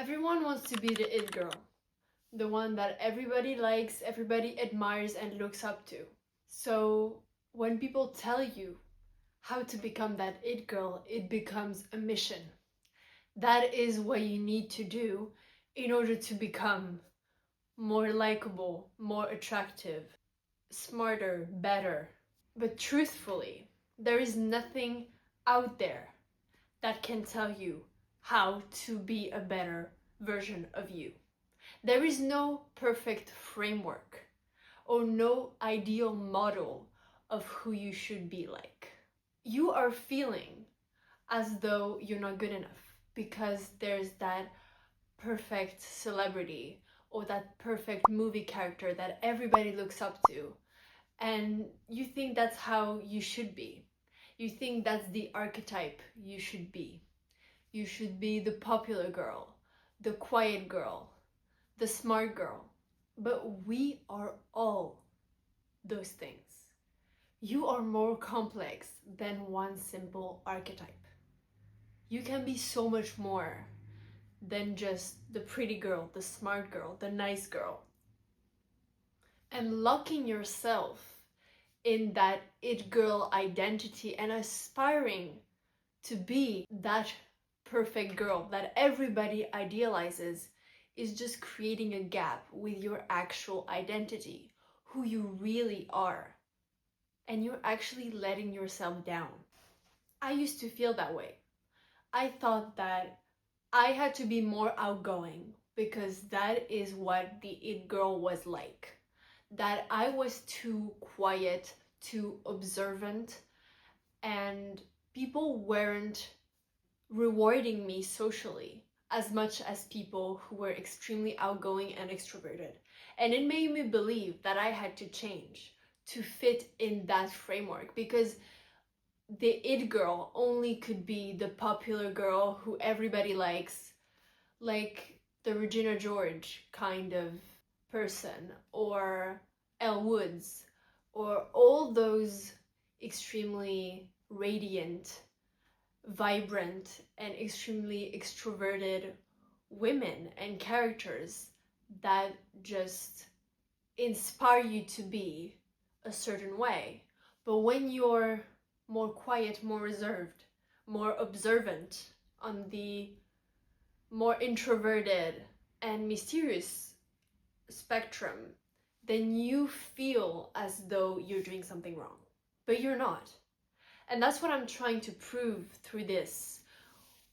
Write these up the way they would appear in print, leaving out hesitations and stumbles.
Everyone wants to be the it girl, the one that everybody likes, everybody admires and looks up to. So when people tell you how to become that it girl, it becomes a mission. That is what you need to do in order to become more likable, more attractive, smarter, better. But truthfully, there is nothing out there that can tell you how to be a better version of you. There is no perfect framework or no ideal model of who you should be like. You are feeling as though you're not good enough because there's that perfect celebrity or that perfect movie character that everybody looks up to, and you think that's how you should be. You think that's the archetype you should be. You should be the popular girl, the quiet girl, the smart girl. But we are all those things. You are more complex than one simple archetype. You can be so much more than just the pretty girl, the smart girl, the nice girl. And locking yourself in that it girl identity and aspiring to be that perfect girl that everybody idealizes is just creating a gap with your actual identity, who you really are. And you're actually letting yourself down. I used to feel that way. I thought that I had to be more outgoing because that is what the it girl was like. That I was too quiet, too observant, and people weren't rewarding me socially as much as people who were extremely outgoing and extroverted. And it made me believe that I had to change to fit in that framework, because the it girl only could be the popular girl who everybody likes, like the Regina George kind of person, or Elle Woods, or all those extremely radiant, vibrant, and extremely extroverted women and characters that just inspire you to be a certain way. But when you're more quiet, more reserved, more observant, on the more introverted and mysterious spectrum, then you feel as though you're doing something wrong. But you're not. And that's what I'm trying to prove through this.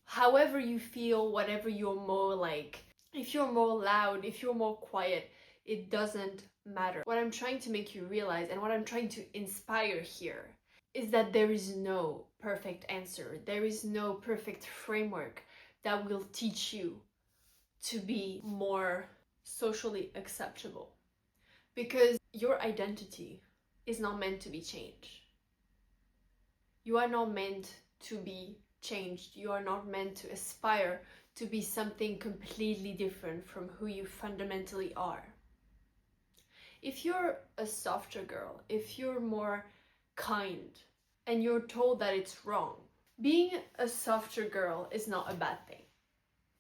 However you feel, whatever you're more like, if you're more loud, if you're more quiet, it doesn't matter. What I'm trying to make you realize, and what I'm trying to inspire here, is that there is no perfect answer. There is no perfect framework that will teach you to be more socially acceptable. Because your identity is not meant to be changed. You are not meant to be changed. You are not meant to aspire to be something completely different from who you fundamentally are. If you're a softer girl, if you're more kind, and you're told that it's wrong, being a softer girl is not a bad thing.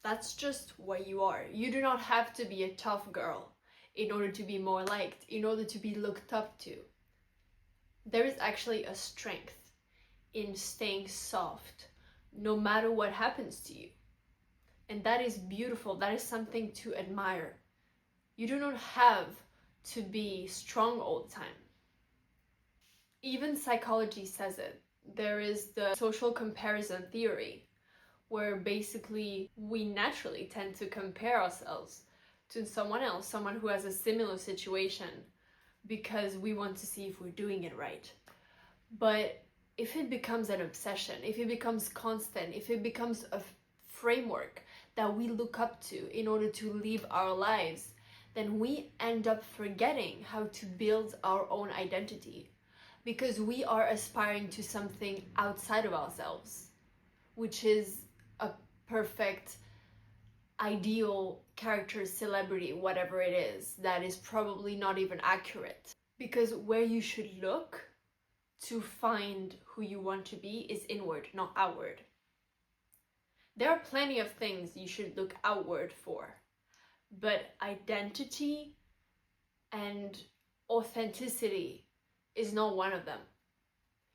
That's just what you are. You do not have to be a tough girl in order to be more liked, in order to be looked up to. There is actually a strength in staying soft, no matter what happens to you. And that is beautiful. That is something to admire. You do not have to be strong all the time. Even psychology says it. There is the social comparison theory, where basically we naturally tend to compare ourselves to someone else, someone who has a similar situation, because we want to see if we're doing it right. But if it becomes an obsession, if it becomes constant, if it becomes a framework that we look up to in order to live our lives, then we end up forgetting how to build our own identity, because we are aspiring to something outside of ourselves, which is a perfect, ideal character, celebrity, whatever it is, that is probably not even accurate. Because where you should look to find who you want to be is inward, not outward. There are plenty of things you should look outward for, but identity and authenticity is not one of them.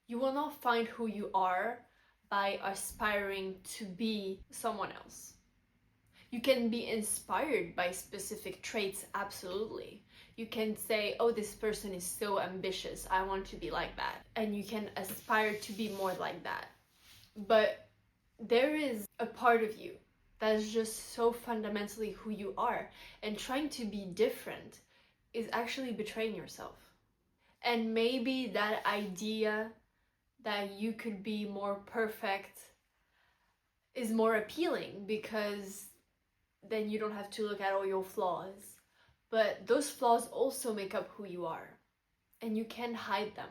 You will not find who you are by aspiring to be someone else. You can be inspired by specific traits, absolutely. You can say, oh, this person is so ambitious, I want to be like that. And you can aspire to be more like that. But there is a part of you that is just so fundamentally who you are, and trying to be different is actually betraying yourself. And maybe that idea that you could be more perfect is more appealing because then you don't have to look at all your flaws. But those flaws also make up who you are, and you can't hide them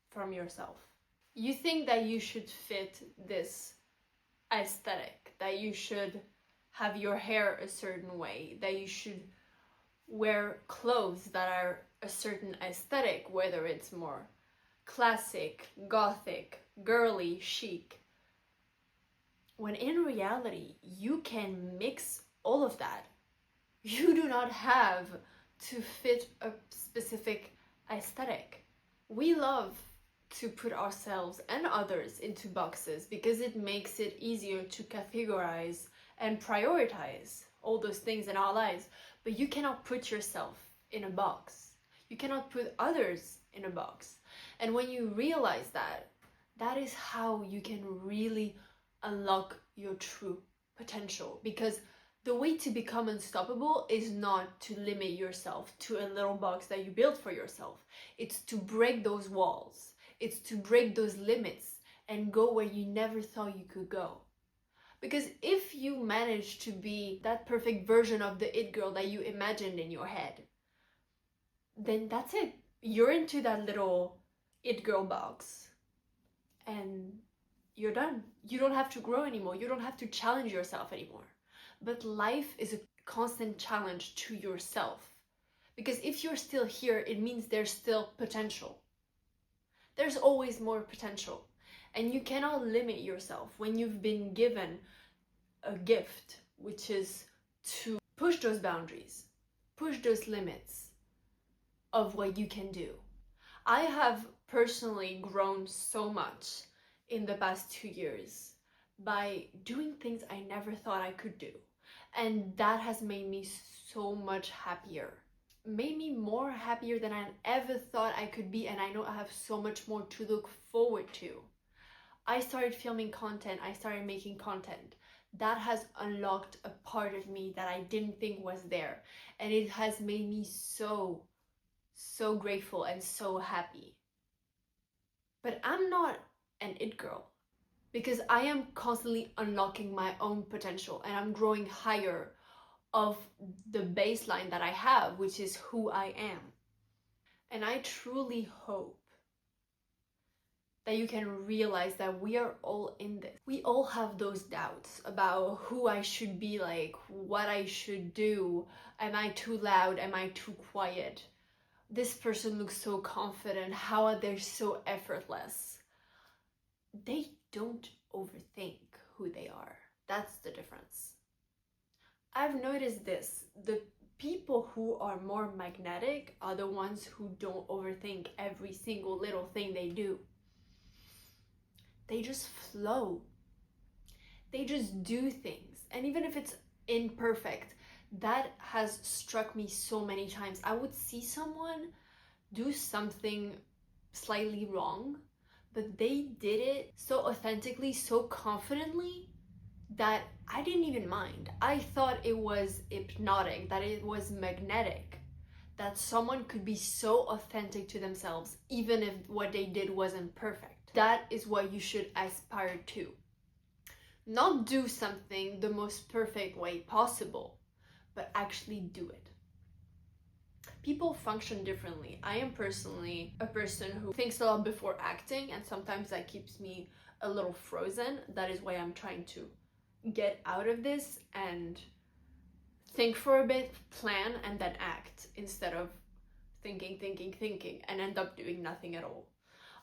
from yourself. You think that you should fit this aesthetic, that you should have your hair a certain way, that you should wear clothes that are a certain aesthetic, whether it's more classic, gothic, girly, chic. When in reality, you can mix all of that. You do not have to fit a specific aesthetic. We love to put ourselves and others into boxes because it makes it easier to categorize and prioritize all those things in our lives. But you cannot put yourself in a box. You cannot put others in a box. And when you realize that, that is how you can really unlock your true potential. Because the way to become unstoppable is not to limit yourself to a little box that you built for yourself. It's to break those walls. It's to break those limits and go where you never thought you could go. Because if you manage to be that perfect version of the it girl that you imagined in your head, then that's it. You're into that little it girl box and you're done. You don't have to grow anymore. You don't have to challenge yourself anymore. But life is a constant challenge to yourself. Because if you're still here, it means there's still potential. There's always more potential. And you cannot limit yourself when you've been given a gift, which is to push those boundaries, push those limits of what you can do. I have personally grown so much in the past 2 years by doing things I never thought I could do. And that has made me so much happier. Made me more happier than I ever thought I could be, and I know I have so much more to look forward to. I started filming content, I started making content. That has unlocked a part of me that I didn't think was there. And it has made me so grateful and so happy. But I'm not an it girl because I am constantly unlocking my own potential and I'm growing higher of the baseline that I have, which is who I am. And I truly hope that you can realize that we are all in this. We all have those doubts about who I should be like, what I should do. Am I too loud? Am I too quiet? This person looks so confident. How are they so effortless? They don't overthink who they are. That's the difference. I've noticed this. The people who are more magnetic are the ones who don't overthink every single little thing they do. They just flow. They just do things. And even if it's imperfect, that has struck me so many times. I would see someone do something slightly wrong, but they did it so authentically, so confidently that I didn't even mind. I thought it was hypnotic, that it was magnetic, that someone could be so authentic to themselves even if what they did wasn't perfect. That is what you should aspire to. Not do something the most perfect way possible, but actually do it. People function differently. I am personally a person who thinks a lot before acting, and sometimes that keeps me a little frozen. That is why I'm trying to get out of this and think for a bit, plan, and then act instead of thinking and end up doing nothing at all.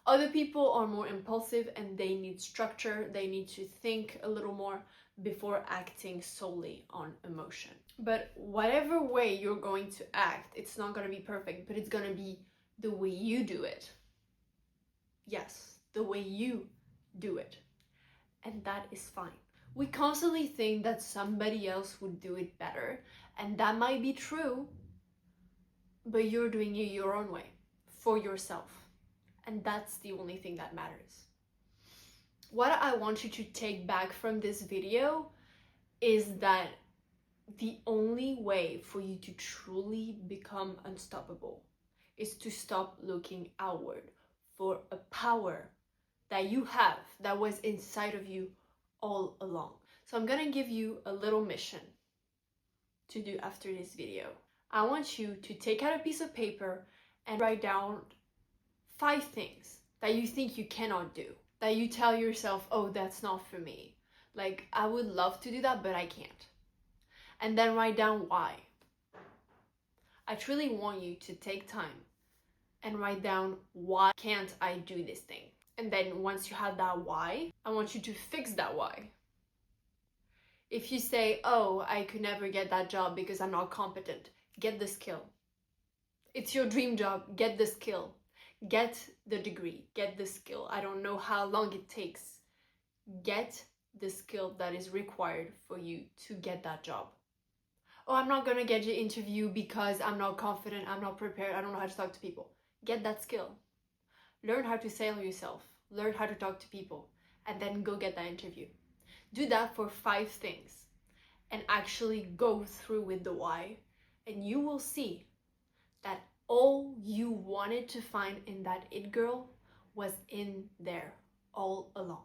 Other people are more impulsive and they need structure. They need to think a little more before acting solely on emotion. But whatever way you're going to act, it's not going to be perfect, but it's going to be the way you do it. Yes, the way you do it. And that is fine. We constantly think that somebody else would do it better, and that might be true, but you're doing it your own way, for yourself. And that's the only thing that matters. What I want you to take back from this video is that the only way for you to truly become unstoppable is to stop looking outward for a power that you have, that was inside of you all along. So I'm gonna give you a little mission to do after this video. I want you to take out a piece of paper and write down 5 things that you think you cannot do, that you tell yourself, oh, that's not for me. Like, I would love to do that, but I can't. And then write down why. I truly want you to take time and write down, why can't I do this thing? And then once you have that why, I want you to fix that why. If you say, oh, I could never get that job because I'm not competent, get the skill. It's your dream job, get the skill. Get the degree, get the skill. I don't know how long it takes. Get the skill that is required for you to get that job. Oh, I'm not gonna get the interview because I'm not confident, I'm not prepared, I don't know how to talk to people. Get that skill. Learn how to sell yourself. Learn how to talk to people. And then go get that interview. Do that for 5 things. And actually go through with the why. And you will see that all you wanted to find in that it girl was in there all along.